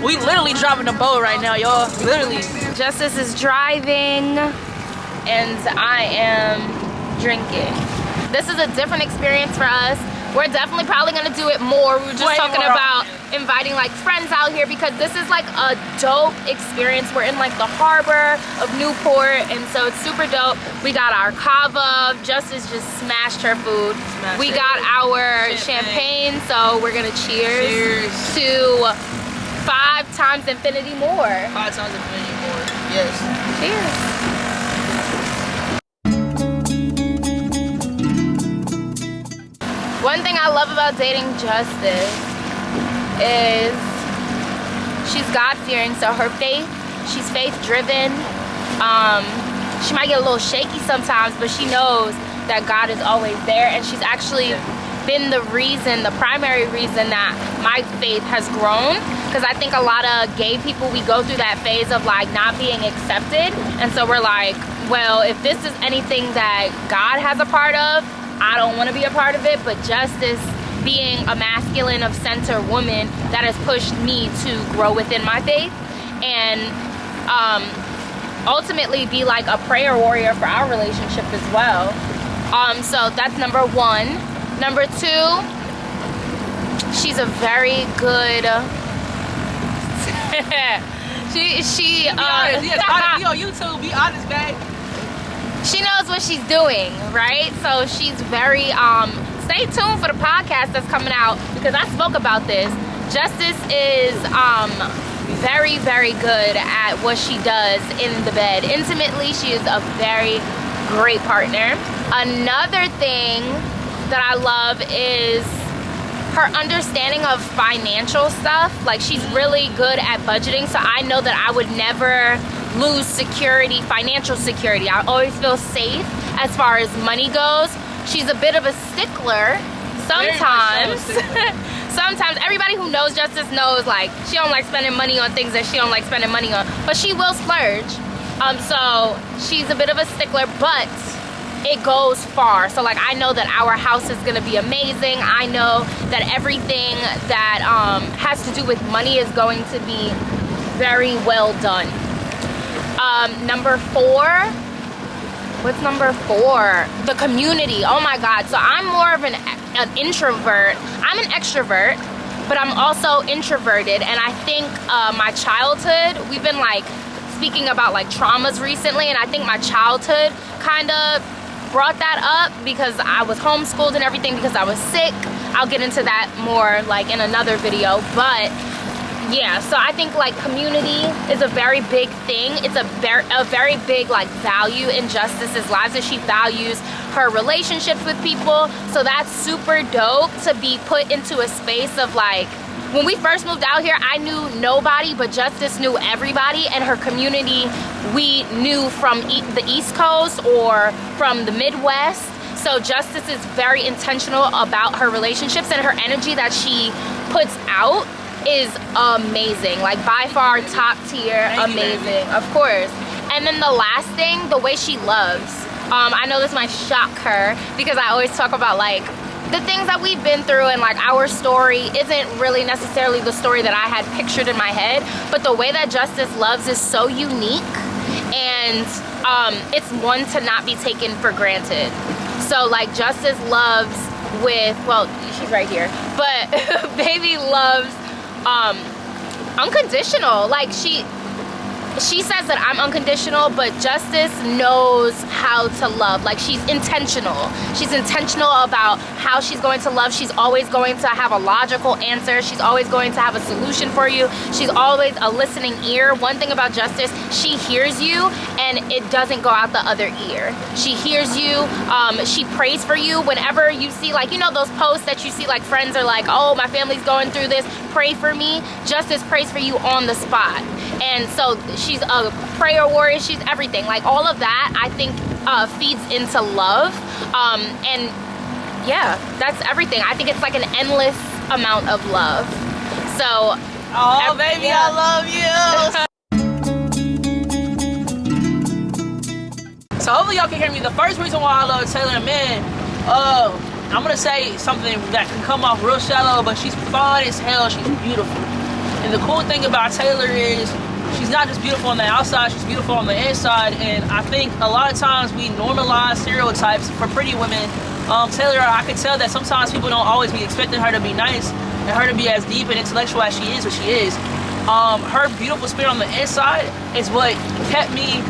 We literally driving a boat right now, y'all. Literally. Justice is driving and I am drinking. This is a different experience for us. We're definitely probably gonna do it more. We were just talking about inviting like friends out here because this is like a dope experience. We're in like the harbor of Newport, and so it's super dope. We got our kava. Justice just smashed her food. We got our champagne, so we're gonna cheers to 5 times infinity more. 5 times infinity more. Yes. Cheers. One thing I love about dating Justice is she's God-fearing, so her faith, she's faith-driven. She might get a little shaky sometimes, but she knows that God is always there, and she's actually been the reason, the primary reason that my faith has grown, because I think a lot of gay people, we go through that phase of like not being accepted, and so we're like, well, if this is anything that God has a part of, I don't want to be a part of it. But Justice, being a masculine of center woman, that has pushed me to grow within my faith and ultimately be like a prayer warrior for our relationship as well. So that's number 1. Number 2, she's a very good she be honest. Yes, be on YouTube, be honest, babe. She knows what she's doing, right? So she's very, stay tuned for the podcast that's coming out, because I spoke about this. Justice is very, very good at what she does in the bed. Intimately, she is a very great partner. Another thing that I love is her understanding of financial stuff. Like, she's really good at budgeting, so I know that I would never lose security, financial security. I always feel safe as far as money goes. She's a bit of a stickler sometimes. Sometimes everybody who knows Justice knows like she don't like spending money on things that she don't like spending money on, but she will splurge. So she's a bit of a stickler, but it goes far. So like, I know that our house is gonna be amazing. I know that everything that has to do with money is going to be very well done. Number 4, what's number 4? The community. Oh my God. So I'm more of an introvert. I'm an extrovert, but I'm also introverted. And I think my childhood, we've been like speaking about like traumas recently, and I think my childhood kind of brought that up because I was homeschooled and everything because I was sick. I'll get into that more like in another video, but yeah, so I think like community is a very big thing. It's a very big like value in Justice's lives, that she values her relationships with people. So that's super dope to be put into a space of like, when we first moved out here, I knew nobody, but Justice knew everybody, and her community we knew from the East Coast or from the Midwest. So Justice is very intentional about her relationships, and her energy that she puts out is amazing, like by far top tier. Amazing, of course. And then the last thing, the way she loves. I know this might shock her because I always talk about like the things that we've been through, and like our story isn't really necessarily the story that I had pictured in my head, but the way that Justice loves is so unique, and it's one to not be taken for granted. So like Justice loves with, well, she's right here, but baby loves unconditional. Like she says that I'm unconditional, but Justice knows how to love. Like she's intentional about how she's going to love. She's always going to have a logical answer. She's always going to have a solution for you. She's always a listening ear. One thing about Justice, she hears you and it doesn't go out the other ear. She hears you. She prays for you whenever you see, like, you know, those posts that you see, like friends are like, oh, my family's going through this, pray for me. Justice prays for you on the spot. And so she's a prayer warrior. She's everything. Like all of that, I think, feeds into love. And yeah, that's everything. I think it's like an endless amount of love. So, oh baby, yeah. I love you. So hopefully y'all can hear me. The first reason why I love Taylor, man, I'm gonna say something that can come off real shallow, but she's fun as hell. She's beautiful. And And the cool thing about Taylor is she's not just beautiful on the outside, she's beautiful on the inside. And I think a lot of times we normalize stereotypes for pretty women. Taylor, I could tell that sometimes people don't always be expecting her to be nice and her to be as deep and intellectual as she is, what she is. Her beautiful spirit on the inside is what kept me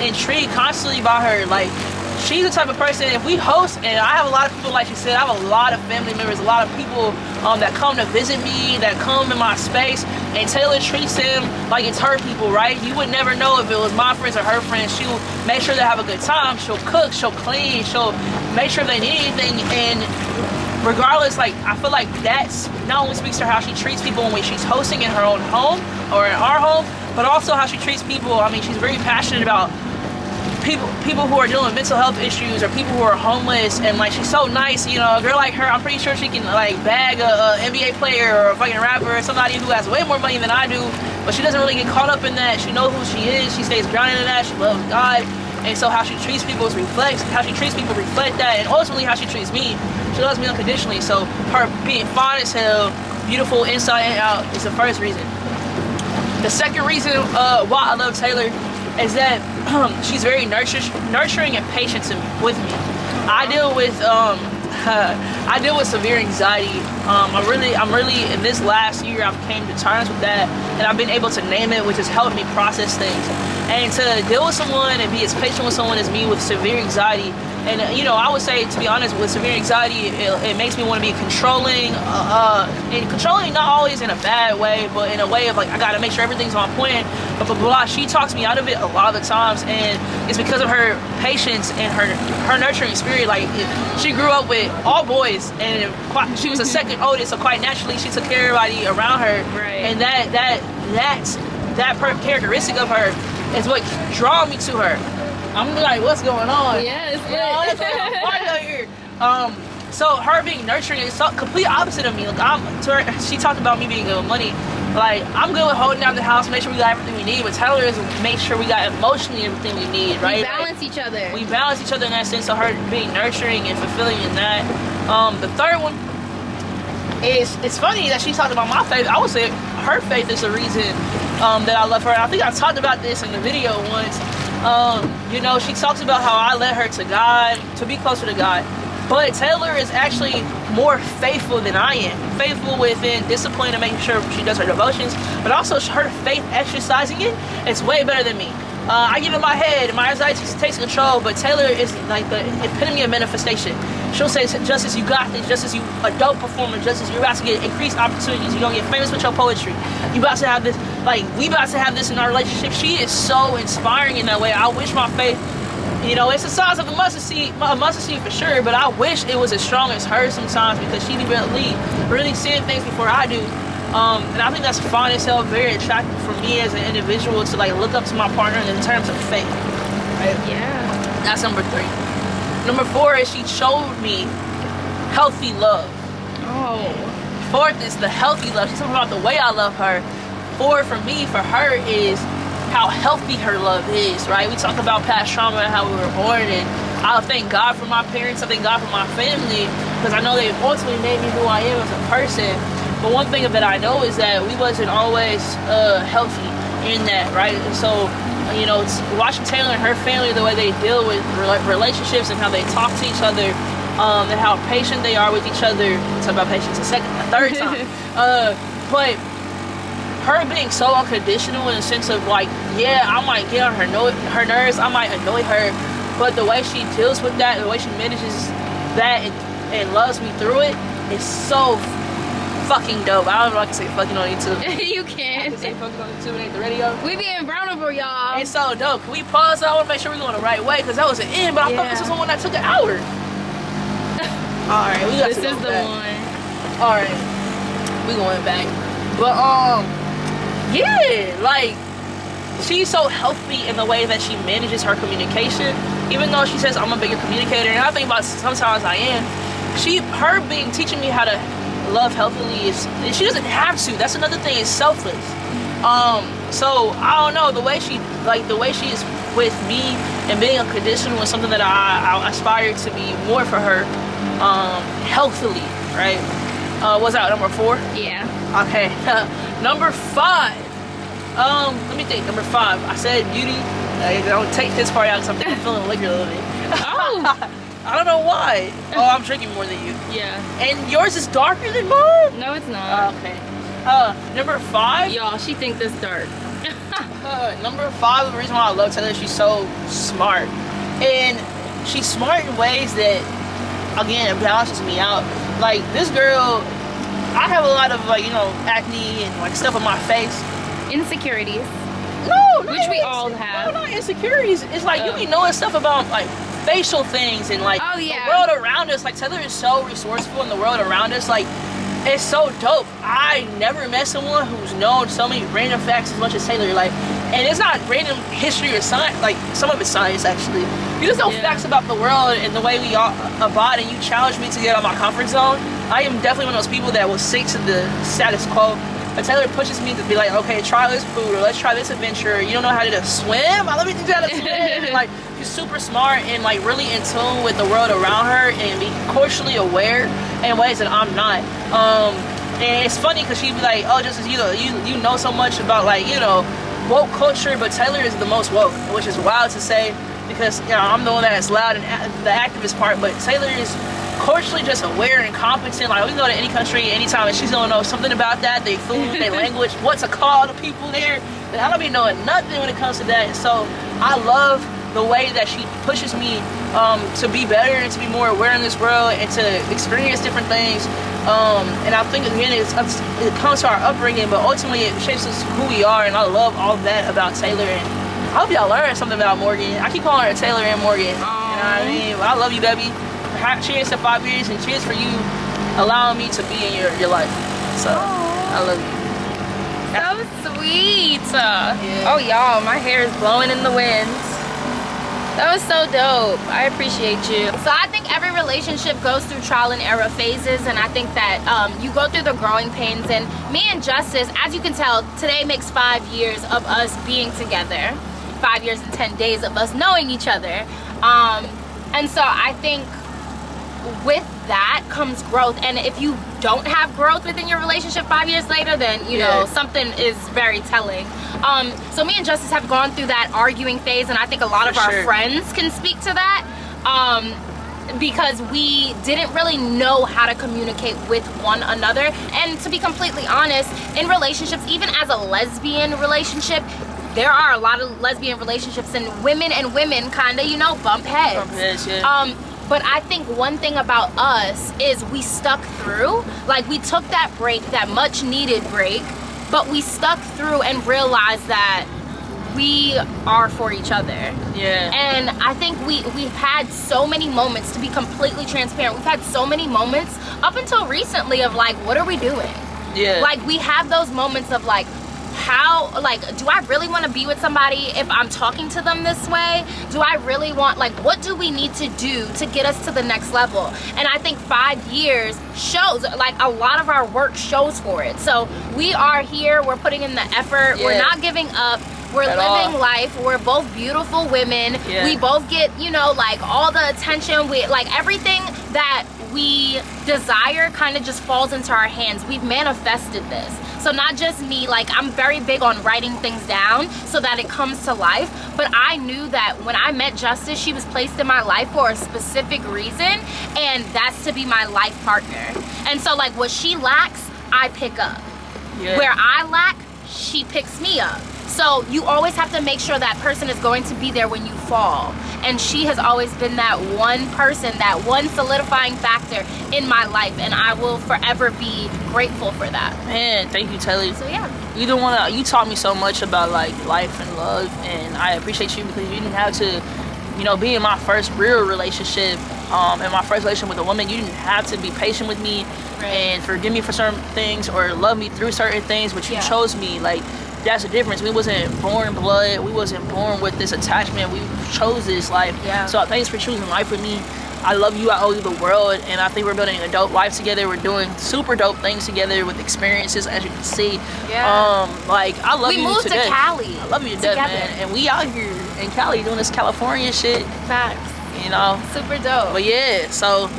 intrigued constantly by her. Like, she's the type of person, if we host, and I have a lot of people, like she said, I have a lot of family members, a lot of people that come to visit me, that come in my space, and Taylor treats them like it's her people, right? You would never know if it was my friends or her friends. She'll make sure they have a good time, she'll cook, she'll clean, she'll make sure if they need anything, and regardless, like, I feel like that's not only speaks to how she treats people when she's hosting in her own home or in our home, but also how she treats people. I mean, she's very passionate about people who are dealing with mental health issues or people who are homeless, and like, she's so nice. You know, a girl like her, I'm pretty sure she can like bag a NBA player or a fucking rapper or somebody who has way more money than I do, but she doesn't really get caught up in that. She knows who she is, she stays grounded in that, she loves God, and so how she treats people reflects that, and ultimately how she treats me. She loves me unconditionally. So her being fine as hell, beautiful inside and out, is the first reason. The second reason why I love Taylor is that she's very nurturing and patient with me. I deal with severe anxiety. I'm really in this last year I've came to terms with that, and I've been able to name it, which has helped me process things. And to deal with someone and be as patient with someone as me with severe anxiety, and you know, I would say, to be honest, with severe anxiety, it makes me want to be controlling, and controlling not always in a bad way, but in a way of like, I gotta make sure everything's on point, but blah, blah, blah. She talks me out of it a lot of the times, and it's because of her patience and her nurturing spirit. Like, she grew up with all boys, and she was the second oldest, so quite naturally she took care of everybody around her, right. And that characteristic of her is what draw me to her. I'm like, what's going on? Yes, you know, it's like a party out here. So her being nurturing is so complete opposite of me. Like, she talked about me being good with money. Like, I'm good with holding down the house, make sure we got everything we need, but Taylor is make sure we got emotionally everything we need, right? We balance each other. We balance each other in that sense. So her being nurturing and fulfilling in that. The third one is, it's funny that she talked about my faith. I would say her faith is the reason that I love her. I think I talked about this in the video once. You know, she talks about how I led her to God, to be closer to God. But Taylor is actually more faithful than I am. Faithful within discipline and making sure she does her devotions, but also her faith exercising it, it's way better than me. I get in my head, my anxiety takes control, but Taylor is like the epitome of manifestation. She'll say, just as you got this, just as you a dope performer, just as you're about to get increased opportunities, you're gonna get famous with your poetry, you about to have this, like, we about to have this in our relationship. She is so inspiring in that way. I wish my faith, you know, it's the size of a mustard seed for sure, but I wish it was as strong as hers sometimes, because she really seeing things before I do. And I think that's fine as hell, very attractive for me as an individual to like look up to my partner in terms of faith. Right? Yeah. That's number 3. Number 4 is she showed me healthy love. Oh. 4th is the healthy love. She's talking about the way I love her. 4 for me, for her, is how healthy her love is, right? We talk about past trauma and how we were born, and I thank God for my parents, I thank God for my family, because I know they ultimately made me who I am as a person. But one thing that I know is that we wasn't always healthy in that, right? And so, you know, watching Taylor and her family, the way they deal with relationships and how they talk to each other, and how patient they are with each other. We'll talk about patience a third time. But her being so unconditional in the sense of like, yeah, I might get on her nerves, I might annoy her, but the way she deals with that, the way she manages that and loves me through it is so fucking dope. I don't know if I can say fucking on YouTube. You can. I can say fucking on YouTube, it ain't the radio. We being vulnerable, y'all. It's so dope. Can we pause? I want to make sure we're going the right way, because that was an end, but I thought this was the one that took an hour. Alright, we got this to go is the back. one. Alright, we going back. But yeah, like, she's so healthy in the way that she manages her communication. Even though she says I'm a bigger communicator, and I think about sometimes I am, her teaching me how to love healthily is, and she doesn't have to. That's another thing, is selfless. So I don't know, the way she is with me and being unconditional is something that I aspire to be more for her, healthily, right? Was that number 4? Yeah. Okay. Number 5. Let me think. Number 5. I said beauty. Don't take this part out because I think I'm feeling liquor a little bit. Oh. I don't know why. Oh, I'm drinking more than you. Yeah. And yours is darker than mine? No, it's not. Okay. Number 5. Y'all, she thinks this dark. Number 5, the reason why I love Taylor, she's so smart. And she's smart in ways that, again, it balances me out. Like, this girl, I have a lot of, like, you know, acne and, like, stuff on my face. Insecurities. No, which we all have. No, not insecurities. It's like, you be knowing stuff about, like, facial things and, like, oh, yeah, the world around us. Like, Taylor is so resourceful in the world around us. Like, it's so dope. I never met someone who's known so many random facts as much as Taylor. Like, and it's not random history or science. Like, some of it's science, actually. You just know facts about the world and the way we all abide, and you challenge me to get out of my comfort zone. I am definitely one of those people that will stick to the status quo. But Taylor pushes me to be like, okay, try this food, or let's try this adventure. You don't know how to swim? Let me teach you how to swim. And, like, she's super smart and, like, really in tune with the world around her and be culturally aware in ways that I'm not. And it's funny because she'd be like, oh, just as you know so much about, like, you know, woke culture, but Taylor is the most woke, which is wild to say because, you know, I'm the one that's loud and the activist part, but Taylor is culturally just aware and competent. Like, we can go to any country anytime and she's gonna know something about that, their food, their language, what to call the people there. And I don't be knowing nothing when it comes to that. So I love the way that she pushes me to be better and to be more aware in this world and to experience different things. And I think, again, it comes to our upbringing, but ultimately it shapes us who we are, and I love all that about Taylor. And I hope y'all learned something about Morgan. I keep calling her Taylor and Morgan. You know what I mean? But I love you, baby. Cheers to 5 years, and cheers for you allowing me to be in your life. So, I love you. So sweet. Yeah. Oh, y'all, my hair is blowing in the wind. That was so dope. I appreciate you. So I think every relationship goes through trial and error phases, and I think that you go through the growing pains. And me and Justice, as you can tell, today makes 5 years of us being together. 5 years and 10 days of us knowing each other. And so I think with that comes growth, and if you don't have growth within your relationship 5 years later, then you know something is very telling. So me and Justice have gone through that arguing phase, and I think a lot of our friends can speak to that, because we didn't really know how to communicate with one another. And to be completely honest, in relationships, even as a lesbian relationship, there are a lot of lesbian relationships, and women kind of, you know, bump heads. Bump heads, yeah. But I think one thing about us is we stuck through. Like, we took that break, that much needed break, but we stuck through and realized that we are for each other. Yeah. And I think we've had so many moments, to be completely transparent, we've had so many moments up until recently of like, what are we doing? Yeah. Like, we have those moments of like, how, like, do I really want to be with somebody if I'm talking to them this way? Do I really want, like, what do we need to do to get us to the next level? And I think 5 years shows, like, a lot of our work shows for it. So we are here, we're putting in the effort, we're not giving up, we're living life, we're both beautiful women, we both get, you know, like, all the attention, we, like, everything that we desire kind of just falls into our hands. We've manifested this. So not just me, like, I'm very big on writing things down so that it comes to life, but I knew that when I met Justice, she was placed in my life for a specific reason, and that's to be my life partner. And so, like, what she lacks, I pick up. Where I lack, she picks me up. So you always have to make sure that person is going to be there when you fall. And she has always been that one person, that one solidifying factor in my life, and I will forever be grateful for that. Man, thank you, Taylor. So yeah. You taught me so much about like life and love, and I appreciate you because you didn't have to, you know, be in my first real relationship, in my first relationship with a woman, you didn't have to be patient with me and forgive me for certain things or love me through certain things, but you chose me. Like, that's the difference. We wasn't born blood. We wasn't born with this attachment. We chose this life. So thanks for choosing life with me. I love you. I owe you the world. And I think we're building a dope life together. We're doing super dope things together with experiences, as you can see. Like, I love you We moved to Cali. I love you to death, man. And we out here in Cali doing this California shit. Facts. You know? Super dope. But yeah, so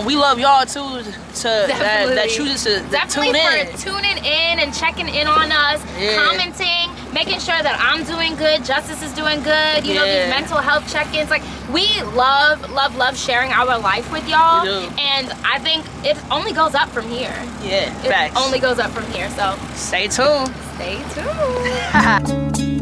we love y'all too that chooses to definitely tune in. for tuning in and checking in on us, commenting, making sure that I'm doing good, Justice is doing good, you know, these mental health check-ins. Like, we love sharing our life with y'all, and I think it only goes up from here. Yeah, it facts. only goes up from here, so stay tuned. Stay tuned.